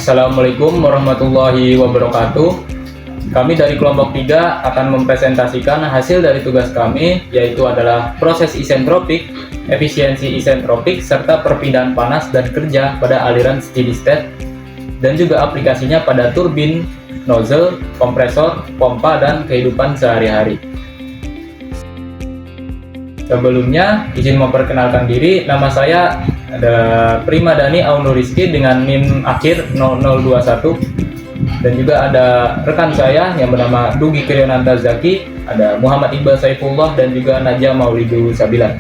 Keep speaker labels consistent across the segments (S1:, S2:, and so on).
S1: Assalamualaikum warahmatullahi wabarakatuh. Kami dari kelompok 3 akan mempresentasikan hasil dari tugas kami, yaitu adalah proses isentropik, efisiensi isentropik, serta perpindahan panas dan kerja pada aliran steady state, dan juga aplikasinya pada turbin, nozzle, kompresor, pompa, dan kehidupan sehari-hari. Sebelumnya, izin memperkenalkan diri, nama saya ada Primadani Auno Rizky dengan NIM akhir 0021, dan juga ada rekan saya yang bernama Dugi Kiryonanta Zaki, ada Muhammad Iqbal Saifullah, dan juga Najah Maulidu Sabilan.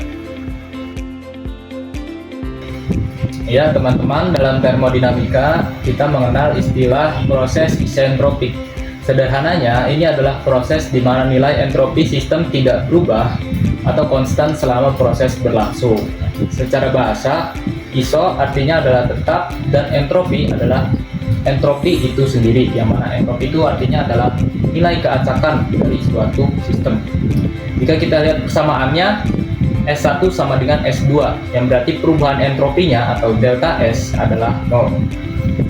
S1: Ya teman-teman, dalam termodinamika kita mengenal istilah proses isentropik. Sederhananya, ini adalah proses di mana nilai entropi sistem tidak berubah atau konstan selama proses berlangsung. Secara bahasa, iso artinya adalah tetap, dan entropi adalah entropi itu sendiri, yang mana entropi itu artinya adalah nilai keacakan dari suatu sistem. Jika kita lihat persamaannya, S1 sama dengan S2, yang berarti perubahan entropinya atau delta S adalah 0.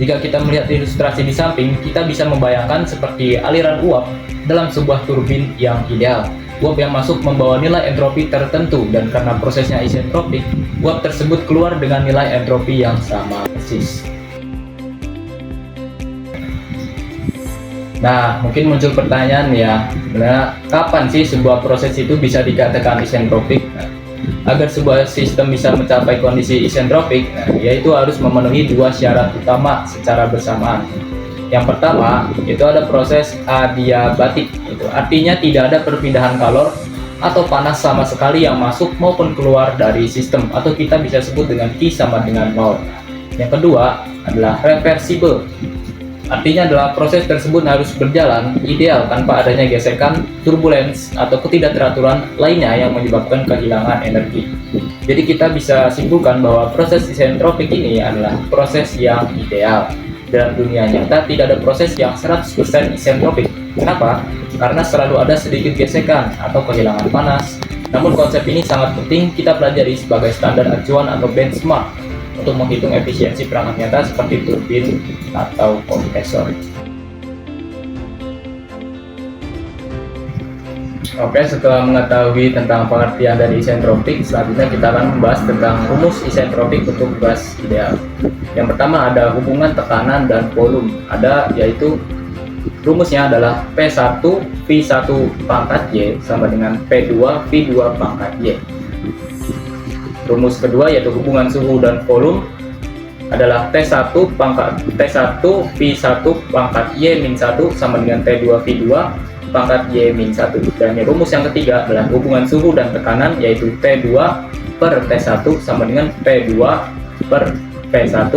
S1: Jika kita melihat ilustrasi di samping, kita bisa membayangkan seperti aliran uap dalam sebuah turbin yang ideal. Uap yang masuk membawa nilai entropi tertentu, dan karena prosesnya isentropik, uap tersebut keluar dengan nilai entropi yang sama persis. Nah, mungkin muncul pertanyaan ya, sebenarnya kapan sih sebuah proses itu bisa dikatakan isentropik? Nah, agar sebuah sistem bisa mencapai kondisi isentropik, yaitu harus memenuhi dua syarat utama secara bersamaan. Yang pertama, itu ada proses adiabatik, itu artinya tidak ada perpindahan kalor atau panas sama sekali yang masuk maupun keluar dari sistem, atau kita bisa sebut dengan Q sama dengan 0. Yang kedua adalah reversible, artinya adalah proses tersebut harus berjalan ideal tanpa adanya gesekan, turbulens, atau ketidakteraturan lainnya yang menyebabkan kehilangan energi. Jadi kita bisa simpulkan bahwa proses isentropik ini adalah proses yang ideal. Dalam dunia nyata tidak ada proses yang 100% isentropik. Kenapa? Karena selalu ada sedikit gesekan atau kehilangan panas. Namun konsep ini sangat penting kita pelajari sebagai standar acuan atau benchmark untuk menghitung efisiensi perangkat nyata seperti turbin atau kompresor. Oke, setelah mengetahui tentang pengertian dari isentropik, selanjutnya kita akan membahas tentang rumus isentropik untuk gas ideal. Yang pertama ada hubungan tekanan dan volume, yaitu rumusnya adalah P1 V1 pangkat Y sama dengan P2 V2 pangkat Y. Rumus kedua yaitu hubungan suhu dan volume adalah T1 V1 pangkat Y-1 sama dengan T2 V2 pangkat Y-1. Dan rumus yang ketiga adalah hubungan suhu dan tekanan, yaitu T2 per T1 sama dengan P2 per P1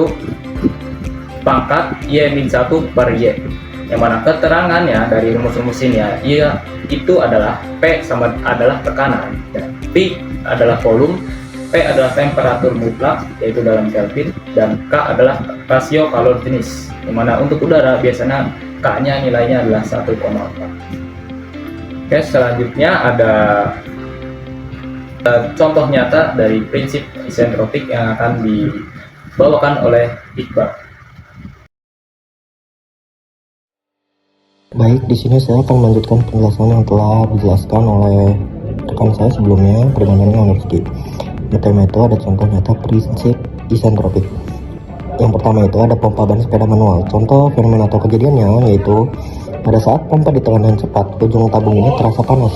S1: pangkat Y-1 per Y. Yang mana keterangannya dari rumus-rumus ini ya, itu adalah P sama adalah tekanan, dan V adalah volume, P adalah temperatur mutlak yaitu dalam Kelvin, dan K adalah rasio kalor jenis, yang mana untuk udara biasanya K-nya nilainya adalah 1,4. Oke, selanjutnya ada contoh nyata dari prinsip isentropik yang akan dibawakan oleh Iqbal.
S2: Baik, di sini saya akan melanjutkan penjelasan yang telah dijelaskan oleh rekan saya sebelumnya, Primadani Auno Rizky. Pertama itu ada contoh nyata prinsip isentropik. Yang pertama itu ada pompa ban sepeda manual. Contoh fenomena atau kejadiannya yaitu pada saat pompa ditekan dengan cepat, ujung tabung ini terasa panas.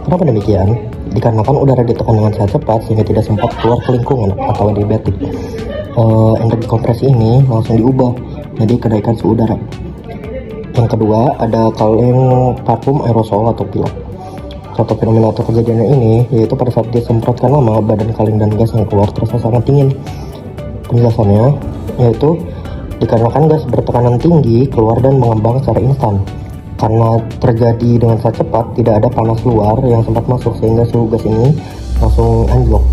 S2: Kenapa demikian? Dikarenakan udara ditekan dengan sangat cepat sehingga tidak sempat keluar ke lingkungan atau adiabatik. Energi kompresi ini langsung diubah jadi kenaikan suhu udara. Yang kedua ada kaleng parfum aerosol atau pilot. Contoh fenomena atau kejadiannya ini yaitu pada saat disemprotkan lama, badan kaleng dan gas yang keluar terasa sangat dingin. Penjelasannya yaitu dikarenakan gas bertekanan tinggi keluar dan mengembang secara instan. Karena terjadi dengan sangat cepat, tidak ada panas luar yang sempat masuk sehingga suhu gas ini langsung anjlok.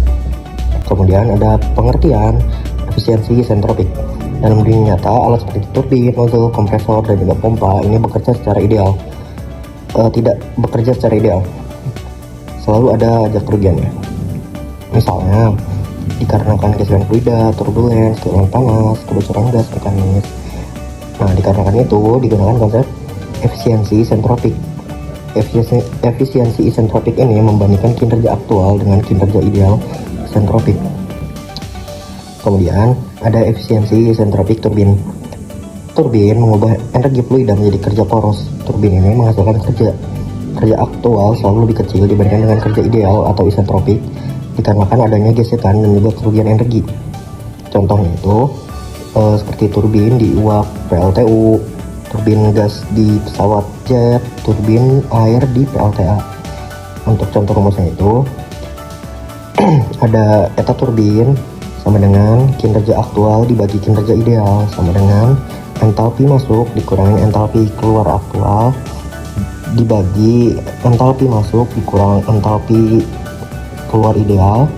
S2: Kemudian ada pengertian efisiensi isentropik. Dalam dunia nyata, alat seperti turbin, nozzle, kompresor, dan juga pompa ini bekerja secara ideal. Tidak bekerja secara ideal. Selalu ada aja kerugiannya. Misalnya, dikarenakan gesekan fluida, turbulens, kehilangan panas, kebocoran gas mekanis, Nah, dikarenakan itu digunakan konsep efisiensi isentropik. Efisiensi isentropik ini membandingkan kinerja aktual dengan kinerja ideal isentropik. Kemudian ada efisiensi isentropik turbin. Turbin mengubah energi fluida menjadi kerja poros. Turbin ini menghasilkan kerja aktual selalu lebih kecil dibandingkan dengan kerja ideal atau isentropik dikarenakan adanya gesekan dan juga kerugian energi. Contohnya itu seperti turbin di uap PLTU, turbin gas di pesawat jet, turbin air di PLTA. Untuk contoh rumusnya itu ada eta turbin sama dengan kinerja aktual dibagi kinerja ideal sama dengan entalpi masuk dikurangin entalpi keluar aktual dibagi entalpi masuk dikurang entalpi keluar ideal,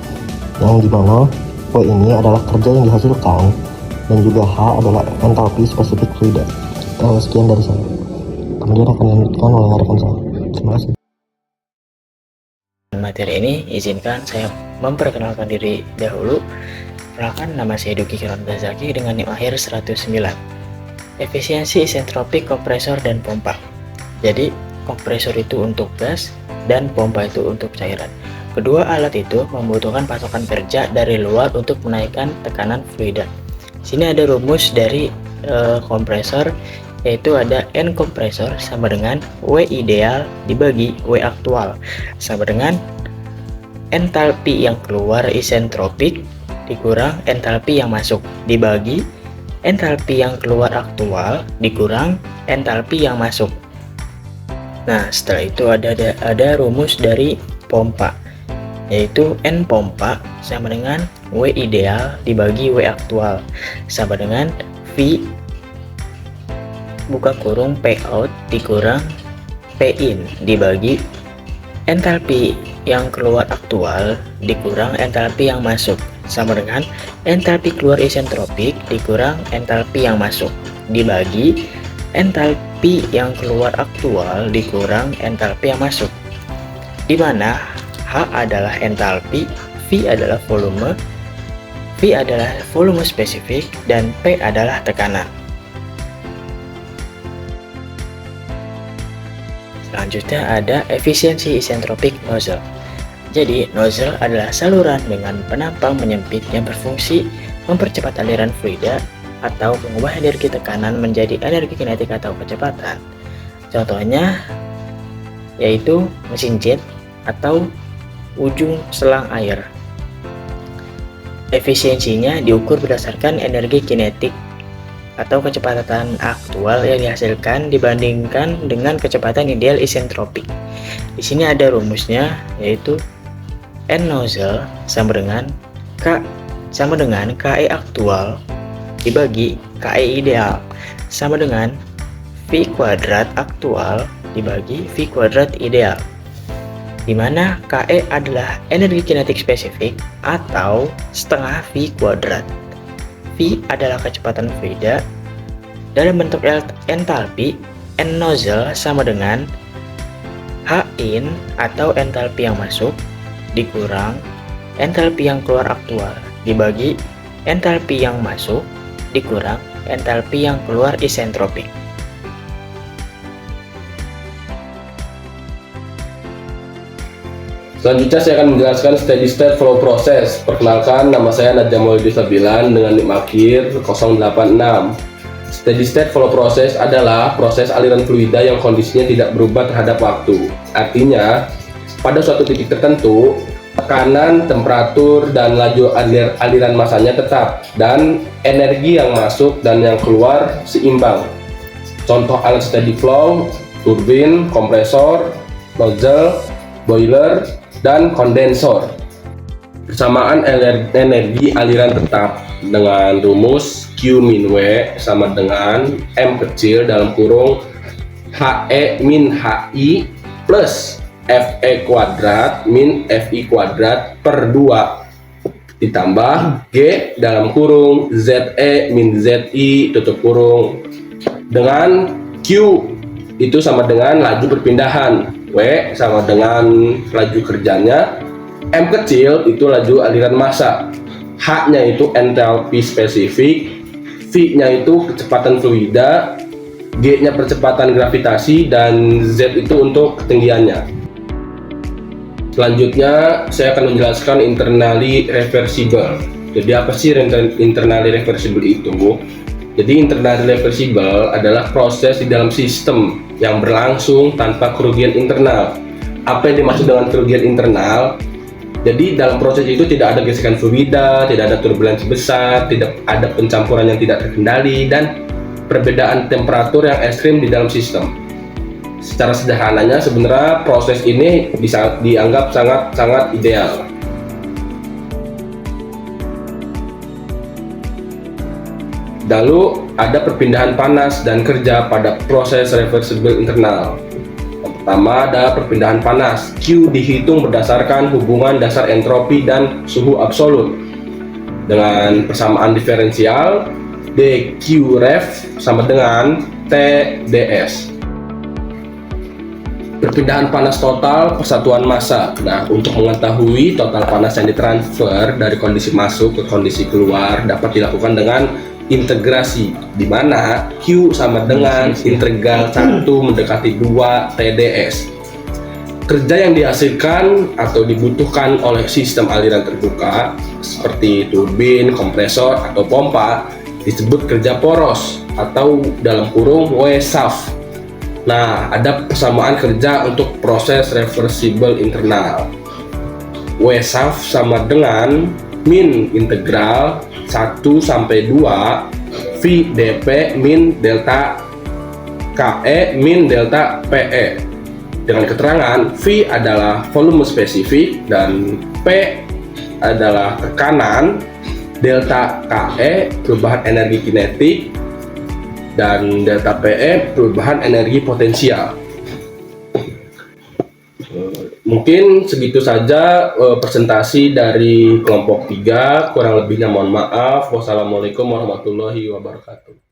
S2: yang dimana W ini adalah kerja yang dihasilkan dan juga H adalah entalpi spesifik fluida. Sekian dari saya. Kemudian akan dilanjutkan oleh rekan saya. Terima kasih.
S3: Materi ini izinkan saya memperkenalkan diri dahulu. Perkenalkan, nama saya Duki Kiron Bazaki dengan NIM akhir 109. Efisiensi isentropik kompresor dan pompa. Jadi kompresor itu untuk gas dan pompa itu untuk cairan. Kedua alat itu membutuhkan pasokan kerja dari luar untuk menaikkan tekanan fluida. Sini ada rumus dari kompresor, yaitu ada N kompresor sama dengan W ideal dibagi W aktual sama dengan entalpi yang keluar isentropik dikurang entalpi yang masuk dibagi entalpi yang keluar aktual dikurang entalpi yang masuk. Nah, setelah itu ada rumus dari pompa, yaitu N pompa sama dengan W ideal dibagi W aktual sama dengan V buka kurung P out dikurang P in dibagi entalpi yang keluar aktual dikurang entalpi yang masuk sama dengan entalpi keluar isentropik dikurang entalpi yang masuk dibagi entalpi yang keluar aktual dikurang entalpi yang masuk, di mana H adalah entalpi, V adalah volume spesifik, dan P adalah tekanan. Selanjutnya ada efisiensi isentropik nozzle. Jadi, nozzle adalah saluran dengan penampang menyempit yang berfungsi mempercepat aliran fluida atau mengubah energi tekanan menjadi energi kinetik atau kecepatan. Contohnya yaitu mesin jet atau ujung selang air. Efisiensinya diukur berdasarkan energi kinetik atau kecepatan aktual yang dihasilkan dibandingkan dengan kecepatan ideal isentropik. Di sini ada rumusnya, yaitu N nozzle sama dengan KE aktual dibagi KE ideal sama dengan V kuadrat aktual dibagi V kuadrat ideal, di mana KE adalah energi kinetik spesifik atau setengah V kuadrat. V adalah kecepatan fluida dalam bentuk entalpi. N nozzle sama dengan H in atau entalpi yang masuk dikurang entalpi yang keluar aktual dibagi entalpi yang masuk dikurang entalpi yang keluar isentropik.
S4: Selanjutnya saya akan menjelaskan steady state flow process. Perkenalkan, nama saya Nadja Maulidi Sabilan dengan NIM akhir 086. Steady state flow process adalah proses aliran fluida yang kondisinya tidak berubah terhadap waktu. Artinya, pada suatu titik tertentu, tekanan, temperatur, dan laju aliran masanya tetap, dan energi yang masuk dan yang keluar seimbang. Contoh alat steady flow, turbin, kompresor, nozzle, boiler, dan kondensor. Persamaan energi aliran tetap dengan rumus Q min W sama dengan M kecil dalam kurung HE min HI plus FE kuadrat min FI kuadrat per 2 ditambah G dalam kurung ZE min ZI tutup kurung dengan Q itu sama dengan laju perpindahan, W sama dengan laju kerjanya, M kecil itu laju aliran massa, H nya itu entalpi spesifik, V V-nya itu kecepatan fluida, G-nya percepatan gravitasi, dan Z itu untuk ketinggiannya. Selanjutnya saya akan menjelaskan internally reversible. Jadi apa sih internally reversible itu? Jadi internally reversible adalah proses di dalam sistem yang berlangsung tanpa kerugian internal. Apa yang dimaksud dengan kerugian internal? Jadi dalam proses itu tidak ada gesekan fluida, tidak ada turbulensi besar, tidak ada pencampuran yang tidak terkendali, dan perbedaan temperatur yang ekstrim di dalam sistem. Secara sederhananya sebenarnya proses ini bisa dianggap sangat ideal. Lalu ada perpindahan panas dan kerja pada proses reversible internal. Pertama ada perpindahan panas. Q dihitung berdasarkan hubungan dasar entropi dan suhu absolut. Dengan persamaan diferensial, dQref sama dengan TdS. Perpindahan panas total persatuan massa. Nah, untuk mengetahui total panas yang ditransfer dari kondisi masuk ke kondisi keluar dapat dilakukan dengan integrasi, di mana Q sama dengan integral 1 mendekati 2 TdS. Kerja yang dihasilkan atau dibutuhkan oleh sistem aliran terbuka seperti turbin, kompresor, atau pompa disebut kerja poros atau dalam kurung WSAF. Nah, ada persamaan kerja untuk proses reversible internal. WSAF sama dengan min integral 1 sampai 2 V dP min delta KE min delta PE, dengan keterangan V adalah volume spesifik dan P adalah tekanan, delta KE perubahan energi kinetik, dan delta PE perubahan energi potensial. Mungkin segitu saja presentasi dari kelompok 3, kurang lebihnya mohon maaf. Wassalamualaikum warahmatullahi wabarakatuh.